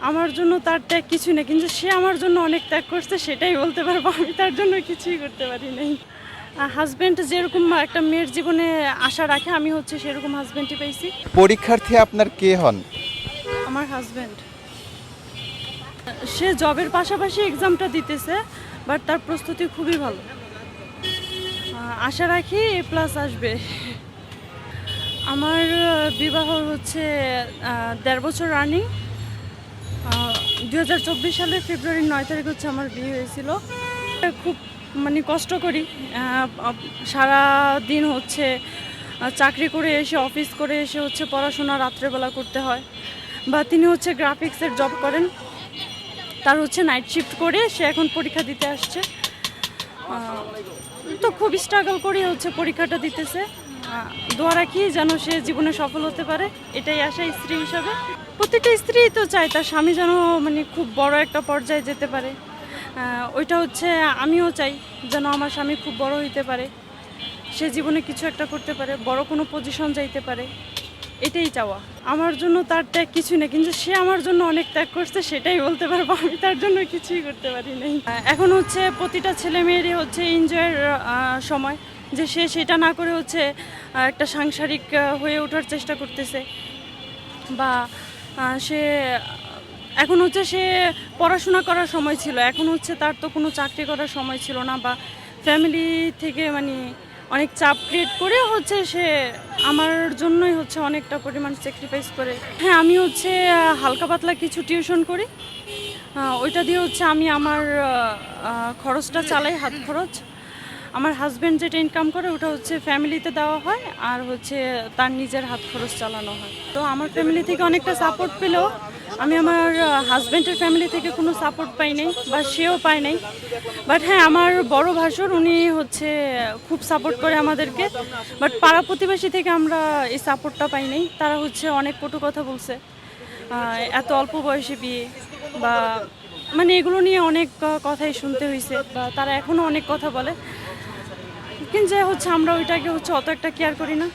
আমার জন্য তার ত্যাগ কিছু না, কিন্তু সে আমার জন্য অনেক ত্যাগ করছে, সেটাই বলতে পারবো। আমি তার জন্য কিছুই করতে পারি নাই। হাজব্যান্ড যেরকম একটা মেয়ের জীবনে আশা রাখে, আমি হচ্ছে সেরকম হাজব্যান্ডই পেয়েছি। পরীক্ষার্থী আপনার কে হন? আমার হাজব্যান্ড, সে জবের পাশাপাশি এক্সামটা দিতেছে, বাট তার প্রস্তুতি খুবই ভালো। আশা রাখি A+ আসবে। আমার বিবাহ হচ্ছে ১.৫ বছর রানিং। ২০২৪ সালের ফেব্রুয়ারির ৯ তারিখ হচ্ছে আমার বিয়ে হয়েছিল। খুব কষ্ট করি, সারা দিন হচ্ছে চাকরি করে এসে, অফিস করে এসে হচ্ছে পড়াশোনা রাত্রেবেলা করতে হয়। বা তিনি হচ্ছে গ্রাফিক্সের জব করেন, তার হচ্ছে নাইট শিফট করে সে এখন পরীক্ষা দিতে আসছে। তো খুব স্ট্রাগল করে হচ্ছে পরীক্ষাটা দিতেছে। দোয়া রাখি যেন সে জীবনে সফল হতে পারে, এটাই আশা স্ত্রী হিসাবে। প্রত্যেকটা স্ত্রী তো চায় তার স্বামী যেন খুব বড় একটা পর্যায়ে যেতে পারে। ওইটা হচ্ছে আমিও চাই যেন আমার স্বামী খুব বড় হইতে পারে, সে জীবনে কিছু একটা করতে পারে, বড় কোনো পজিশন যাইতে পারে, এটাই চাওয়া। আমার জন্য তার ত্যাগ কিছু না, কিন্তু সে আমার জন্য অনেক ত্যাগ করছে, সেটাই বলতে পারবো। আমি তার জন্য কিছুই করতে পারি নাই। এখন হচ্ছে প্রতিটা ছেলে মেয়েরই হচ্ছে এনজয়ের সময়, যে সে সেটা না করে হচ্ছে একটা সাংসারিক হয়ে ওঠার চেষ্টা করতেছে। বা সে এখন হচ্ছে সে পড়াশোনা করার সময় ছিল, এখন হচ্ছে তার তো কোনো চাকরি করার সময় ছিল না, বা ফ্যামিলি থেকে অনেক চাপ ক্রিয়েট করে হচ্ছে সে আমার জন্যই হচ্ছে অনেকটা পরিমাণ স্যাক্রিফাইস করে। হ্যাঁ, আমি হচ্ছে হালকা পাতলা কিছু টিউশন করি, ওইটা দিয়ে হচ্ছে আমি আমার খরচটা চালাই, হাত খরচ। আমার হাজব্যান্ড যেটা ইনকাম করে ওটা হচ্ছে ফ্যামিলিতে দেওয়া হয়, আর হচ্ছে তার নিজের হাত খরচ চালানো হয়। তো আমার ফ্যামিলি থেকে অনেকটা সাপোর্ট পেলেও আমি আমার হাজব্যান্ডের ফ্যামিলি থেকে কোনো সাপোর্ট পাই নাই, বা সেও পায় নাই। বাট হ্যাঁ, আমার বড় ভাসুর উনি হচ্ছে খুব সাপোর্ট করে আমাদেরকে, বাট পাড়া প্রতিবেশী থেকে আমরা এই সাপোর্টটা পাই নাই। তারা হচ্ছে অনেক কটু কথা বলছে, এত অল্প বয়সে বিয়ে, বা এগুলো নিয়ে অনেক কথাই শুনতে হয়েছে, বা তারা এখনও অনেক কথা বলে। কিন্তু হচ্ছে আমরা ওইটাকে হচ্ছে অত একটা কেয়ার করি না,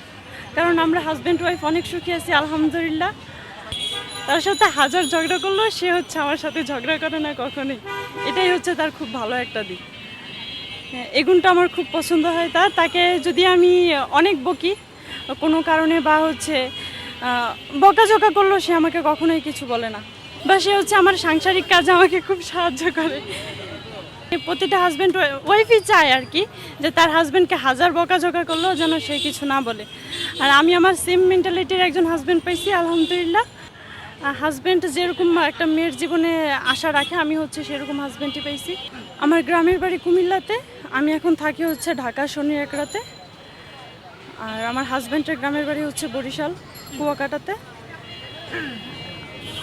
কারণ আমরা হাজব্যান্ড ওয়াইফ অনেক সুখী আছি আলহামদুলিল্লাহ। তার সাথে হাজার ঝগড়া করলেও সে হচ্ছে আমার সাথে ঝগড়া করে না কখনোই, এটাই হচ্ছে তার খুব ভালো একটা দিক। এই গুণটা আমার খুব পছন্দ হয়। তাকে যদি আমি অনেক বকি কোনো কারণে, বা হচ্ছে বকাঝকা করলেও সে আমাকে কখনোই কিছু বলে না, বা সে হচ্ছে আমার সাংসারিক কাজে আমাকে খুব সাহায্য করে। প্রতিটা হাজব্যান্ড ওয়াইফই চায় আর কি, যে তার হাজব্যান্ডকে হাজার বকাঝকা করলেও যেন সে কিছু না বলে। আর আমি আমার সেম মেন্টালিটির একজন হাজব্যান্ড পাইছি আলহামদুলিল্লাহ। হাজব্যান্ড যেরকম একটা মেয়ের জীবনে আশা রাখে, আমি হচ্ছে সেরকম হাজব্যান্ডই পেয়েছি। আমার গ্রামের বাড়ি কুমিল্লাতে, আমি এখন থাকি হচ্ছে ঢাকা শনি একরাতে। আর আমার হাজব্যান্ডের গ্রামের বাড়ি হচ্ছে বরিশাল কুয়াকাটাতে।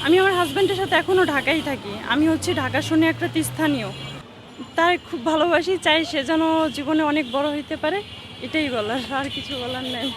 আমি আমার হাজব্যান্ডের সাথে এখনও ঢাকায় থাকি, আমি হচ্ছে ঢাকা শনি একরাতে স্থানীয়। তার খুব ভালোবাসি, চাই সে যেন জীবনে অনেক বড় হইতে পারে, এটাই বলার, আর কিছু বলার নেই।